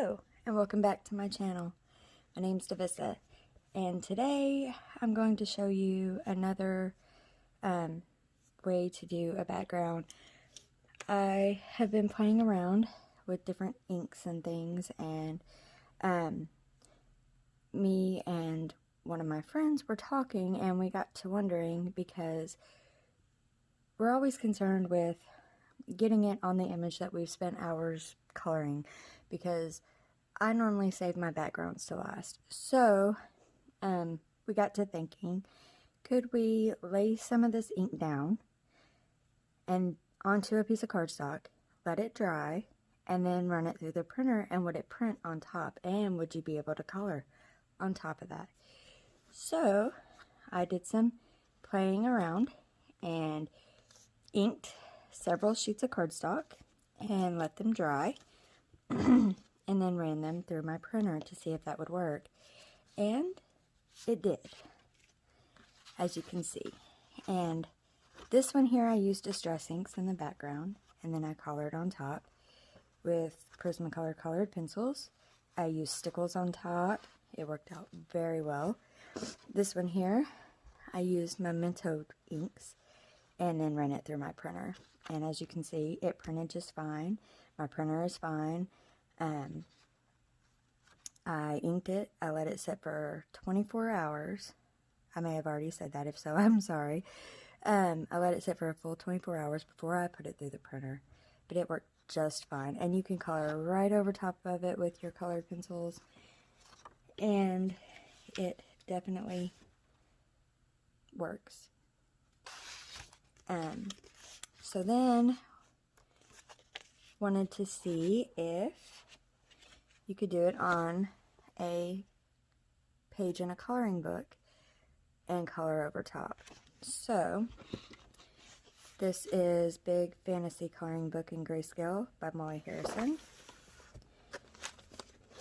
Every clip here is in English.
Hello and welcome back to my channel. My name's Davissa and today I'm going to show you another way to do a background. I have been playing around with different inks and things, and me and one of my friends were talking and we got to wondering, because we're always concerned with getting it on the image that we've spent hours coloring, because I normally save my backgrounds to last. So we got to thinking, could we lay some of this ink down and onto a piece of cardstock, let it dry, and then run it through the printer, and would it print on top, and would you be able to color on top of that? So I did some playing around and inked several sheets of cardstock and let them dry and then ran them through my printer to see if that would work, and it did, as you can see. And this one here, I used Distress inks in the background, and then I colored on top with Prismacolor colored pencils. I used stickles on top. It worked out very well. This one here, I used Memento inks and then ran it through my printer, and as you can see, it printed just fine. My printer is fine. I inked it. I let it sit for 24 hours. I may have already said that. If so, I'm sorry. I let it sit for a full 24 hours before I put it through the printer, but it worked just fine. And you can color right over top of it with your colored pencils, and it definitely works. So then wanted to see if you could do it on a page in a coloring book and color over top. So this is Big Fantasy Coloring Book in Grayscale by Molly Harrison,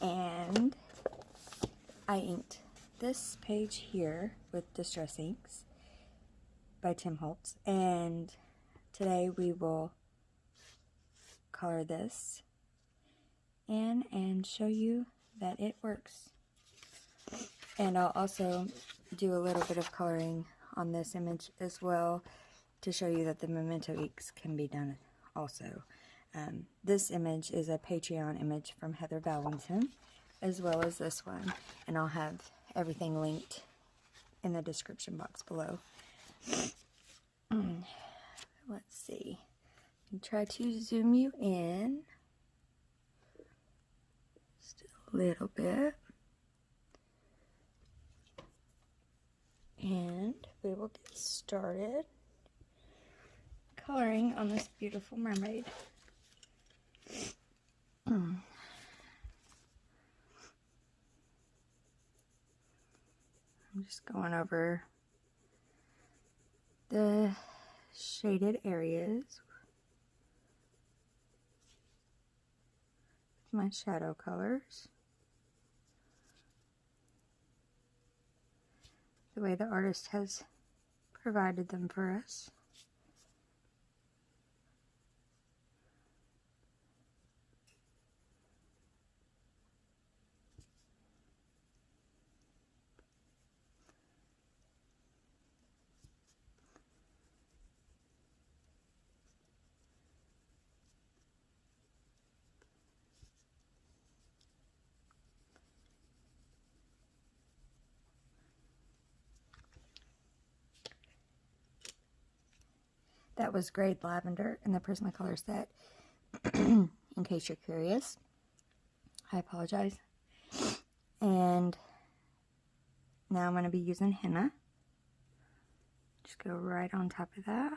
and I inked this page here with Distress inks by Tim Holtz, and today we will color this in and show you that it works. And I'll also do a little bit of coloring on this image as well to show you that the Memento inks can be done also. This image is a Patreon image from Heather Valentin, as well as this one, and I'll have everything linked in the description box below. Let's see. I'll try to zoom you in just a little bit, and we will get started coloring on this beautiful mermaid. I'm just going over the shaded areas with my shadow colors, the way the artist has provided them for us. That was Grade Lavender in the Prismacolor set, in case you're curious. I apologize. And now I'm going to be using henna. Just go right on top of that.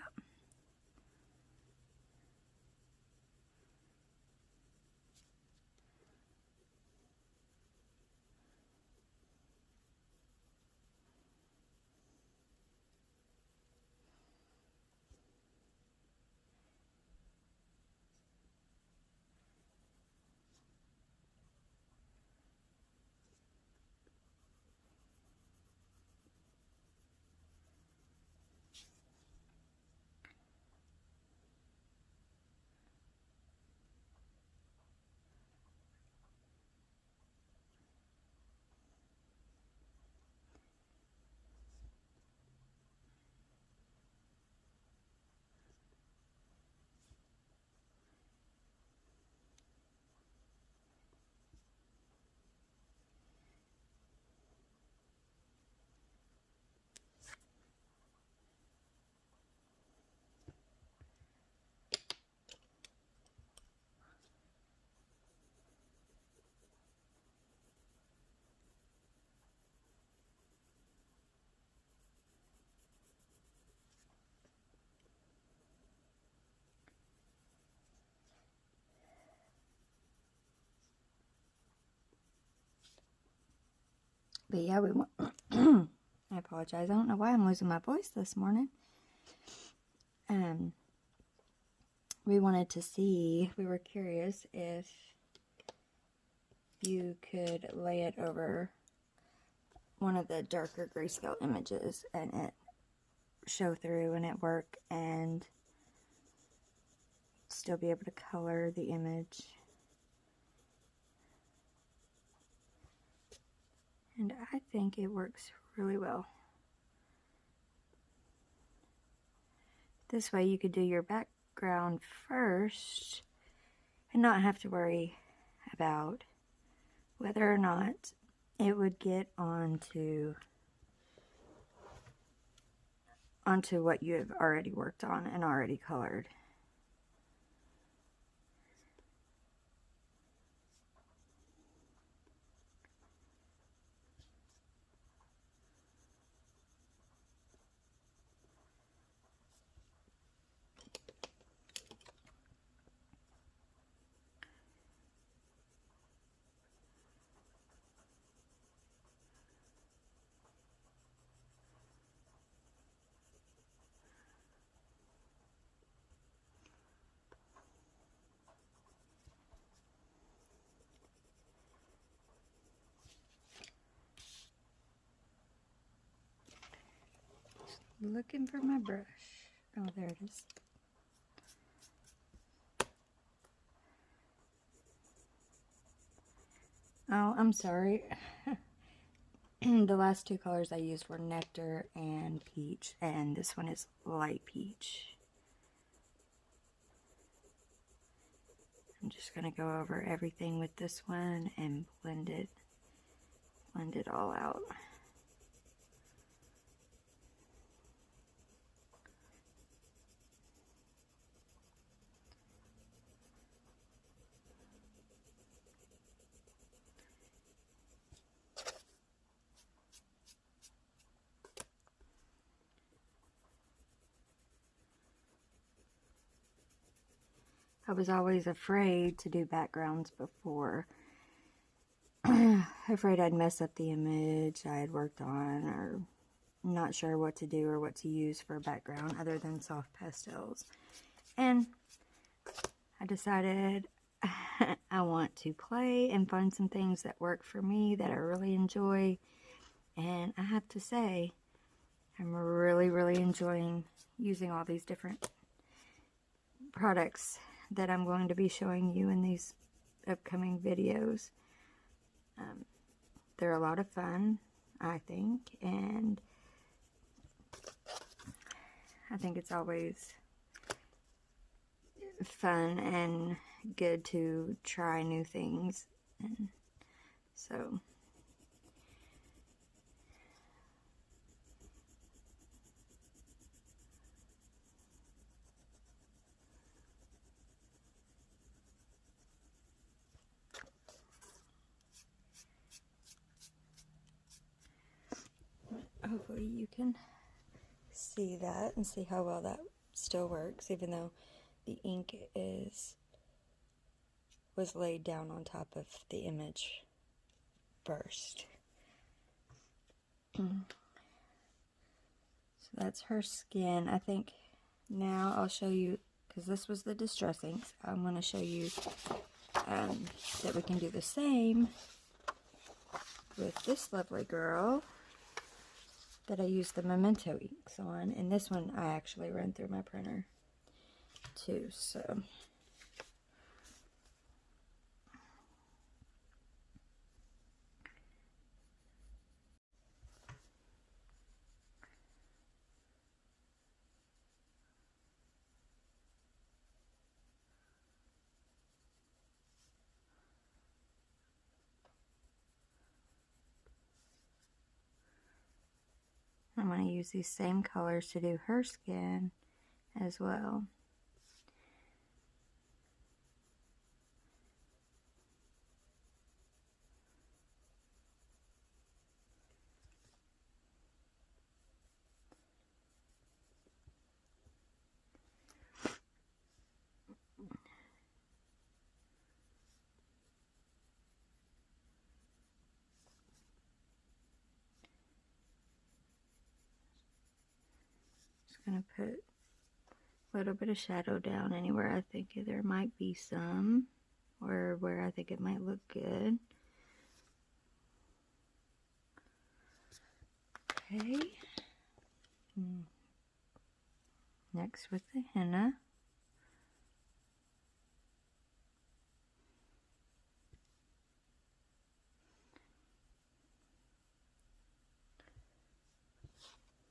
But yeah, we want... I apologize. I don't know why I'm losing my voice this morning. We wanted to see, we were curious if you could lay it over one of the darker grayscale images and it show through and it work and still be able to color the image. And I think it works really well. This way you could do your background first and not have to worry about whether or not it would get onto what you have already worked on and already colored. Looking for my brush. Oh, there it is. Oh, I'm sorry. The last two colors I used were Nectar and Peach, and this one is Light Peach. I'm just going to go over everything with this one and blend it all out. I was always afraid to do backgrounds before. Afraid I'd mess up the image I had worked on, or not sure what to do or what to use for a background other than soft pastels. And I decided I want to play and find some things that work for me that I really enjoy. And I have to say, I'm really, really enjoying using all these different products that I'm going to be showing you in these upcoming videos. They're a lot of fun, I think, and I think it's always fun and good to try new things, and so hopefully you can see that and see how well that still works, even though the ink was laid down on top of the image first. So that's her skin. I think now I'll show you, because this was the distress inks, I'm going to show you that we can do the same with this lovely girl that I used the Memento inks on, and this one I actually run through my printer too, so I'm going to use these same colors to do her skin as well. going to put a little bit of shadow down anywhere I think there might be some, or where I think it might look good. Okay. Next with the henna.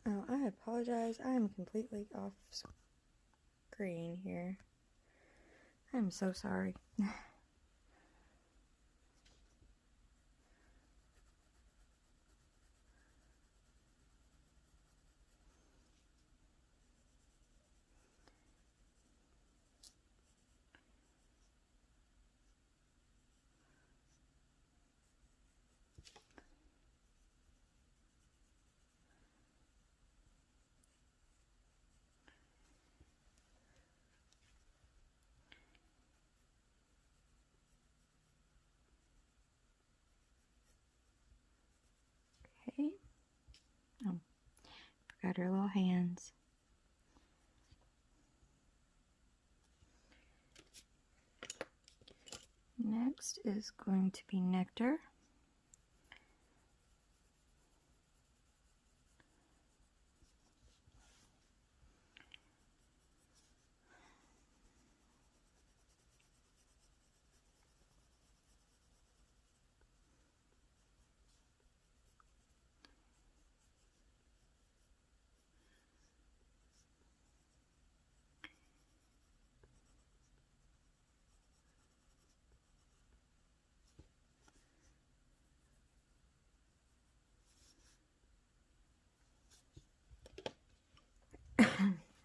Oh, I apologize. I am completely off screen here. I'm so sorry. Okay. Oh, forgot her little hands. Next is going to be nectar.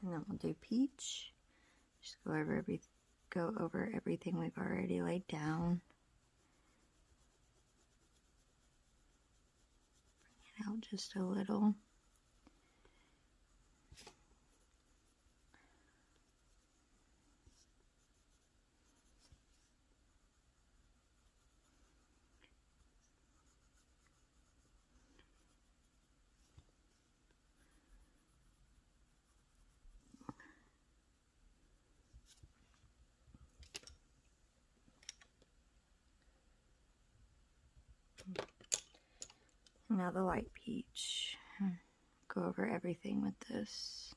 And then we'll do peach. Just go over everything we've already laid down. Bring it out just a little. Now the light peach. Go over everything with this.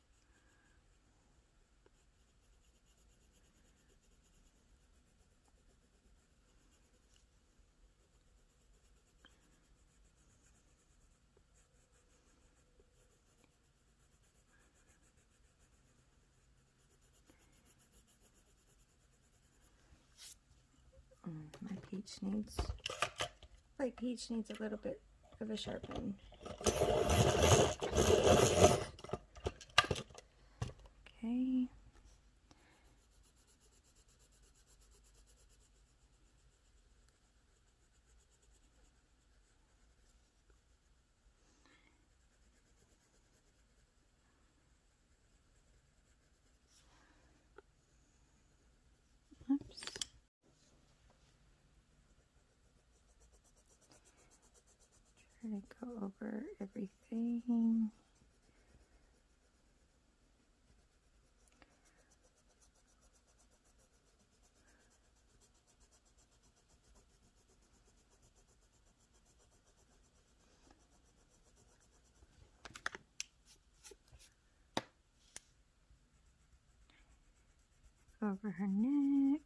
Light peach needs a little bit of a sharpen. Okay. Oops. Try to go over everything. Over her neck.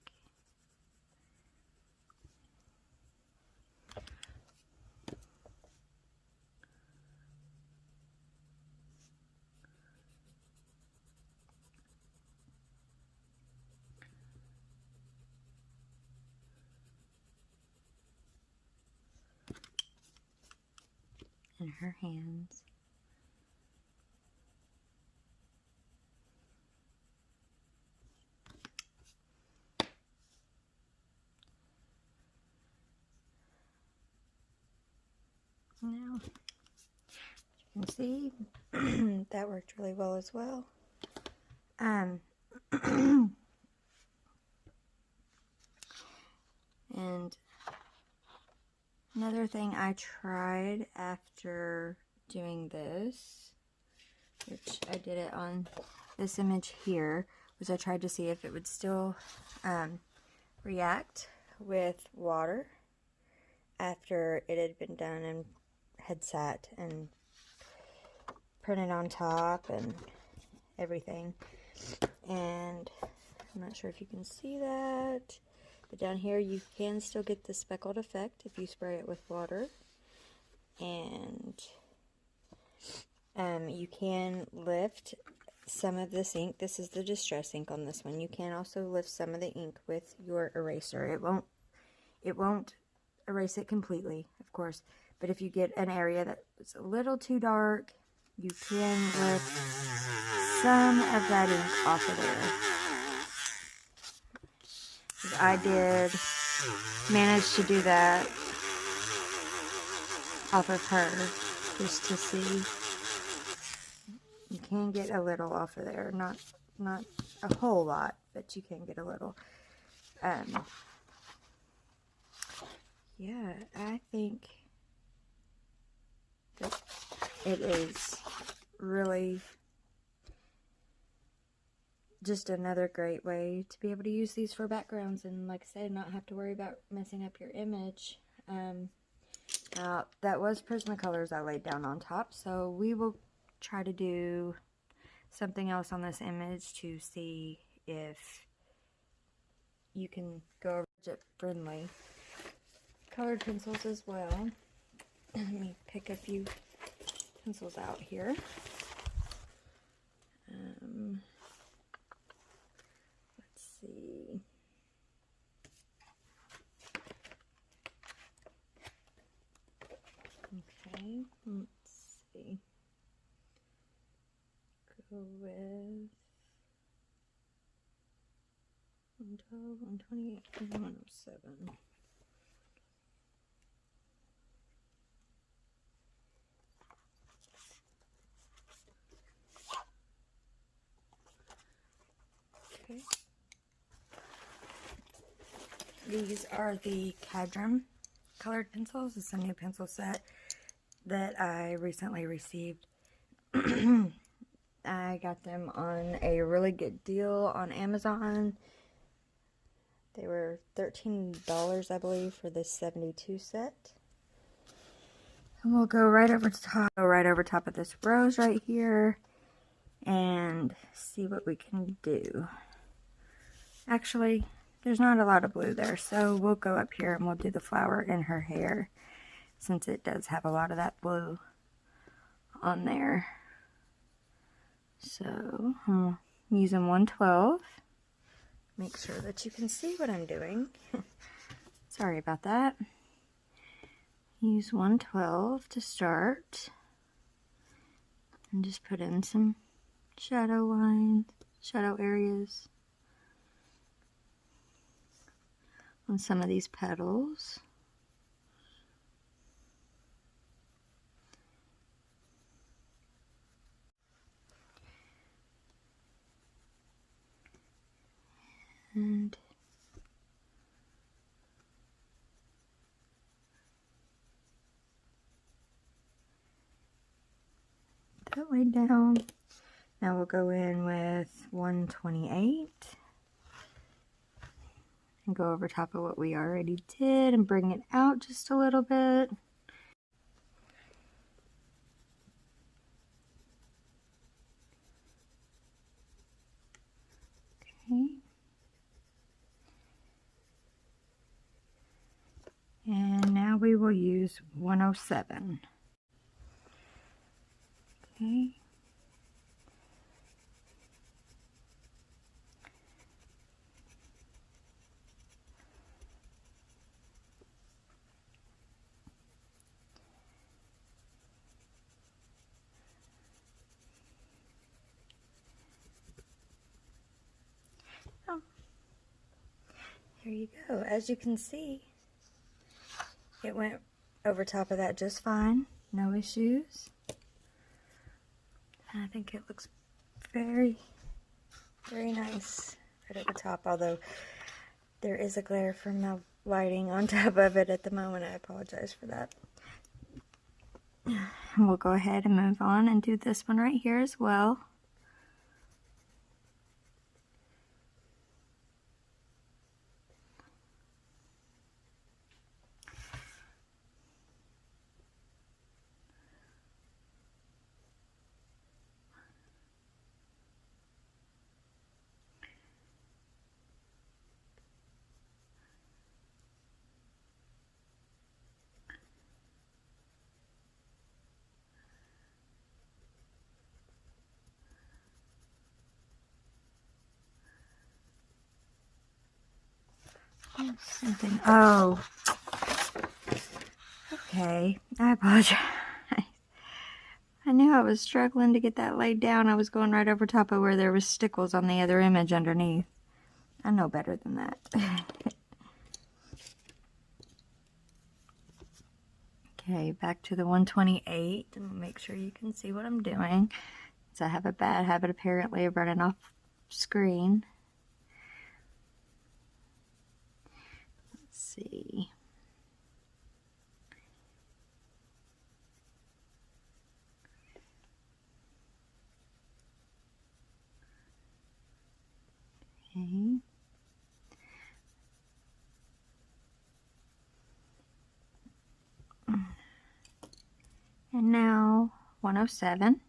And her hands. Now, as you can see, that worked really well as well. And another thing I tried after doing this which I did it on this image here, was I tried to see if it would still react with water after it had been done and had sat and printed on top and everything. And I'm not sure if you can see that, but down here you can still get the speckled effect if you spray it with water. And you can lift some of this ink. This is the distress ink on this one. You can also lift some of the ink with your eraser. It won't erase it completely, of course, but if you get an area that's a little too dark, you can lift some of that ink off of there. I did manage to do that off of her, just to see. You can get a little off of there, not a whole lot, but you can get a little. Yeah, I think that it is really just another great way to be able to use these for backgrounds, and like I said, not have to worry about messing up your image. Now, that was Prismacolors I laid down on top, so we will try to do something else on this image to see if you can go over budget friendly colored pencils as well. Let me pick a few pencils out here. Let's see. Okay, let's see. Go with 112, 128, and 107. Okay. These are the Cadram colored pencils. It's a new pencil set that I recently received. I got them on a really good deal on Amazon. They were $13, I believe, for this 72 set. And we'll go right over top of this rose right here and see what we can do. Actually, there's not a lot of blue there, so we'll go up here and we'll do the flower in her hair, since it does have a lot of that blue on there. So I'm using 112. Make sure that you can see what I'm doing. Sorry about that. Use 112 to start. And just put in some shadow lines, shadow areas on some of these petals. And that way down. Now we'll go in with 128 and go over top of what we already did and bring it out just a little bit. Okay. And now we will use 107. Okay. Oh. There you go. As you can see, it went over top of that just fine. No issues. And I think it looks very, very nice right at the top, although there is a glare from the lighting on top of it at the moment. I apologize for that. We'll go ahead and move on and do this one right here as well. Something. Oh, okay. I apologize. I knew I was struggling to get that laid down. I was going right over top of where there was stickles on the other image underneath. I know better than that. Okay, back to the 128. And make sure you can see what I'm doing. So I have a bad habit apparently of running off screen. Let's see. Okay. And now 107.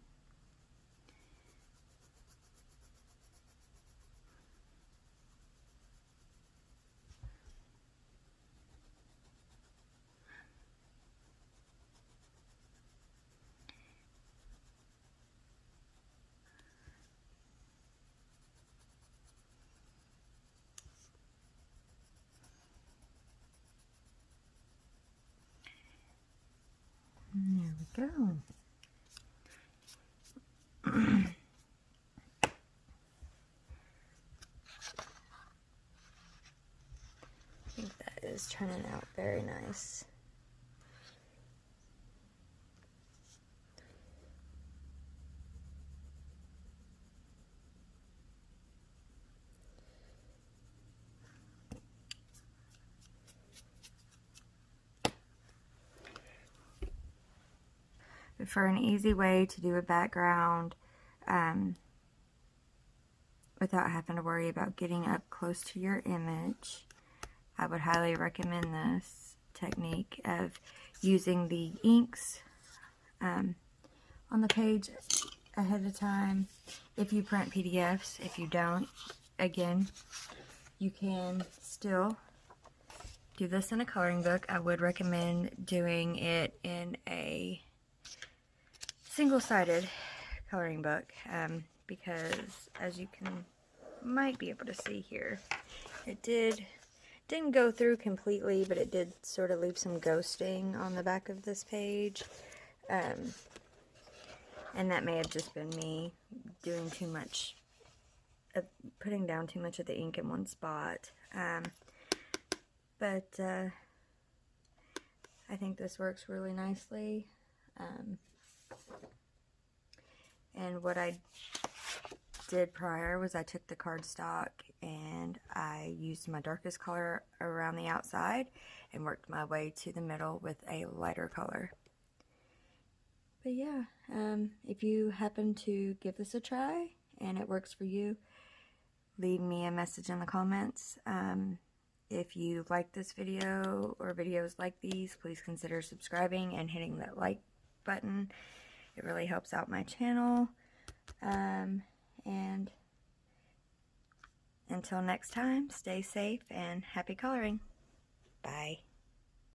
There we go. I think that is turning out very nice. But for an easy way to do a background without having to worry about getting up close to your image, I would highly recommend this technique of using the inks on the page ahead of time. If you print PDFs, if you don't, again, you can still do this in a coloring book. I would recommend doing it in a single-sided coloring book because, as you might be able to see here, it didn't go through completely, but it did sort of leave some ghosting on the back of this page, and that may have just been me doing too much, putting down too much of the ink in one spot, but I think this works really nicely. And what I did prior was I took the cardstock and I used my darkest color around the outside and worked my way to the middle with a lighter color. But yeah, if you happen to give this a try and it works for you, leave me a message in the comments. If you like this video or videos like these, please consider subscribing and hitting that like button. It really helps out my channel. And until next time, stay safe and happy coloring. Bye.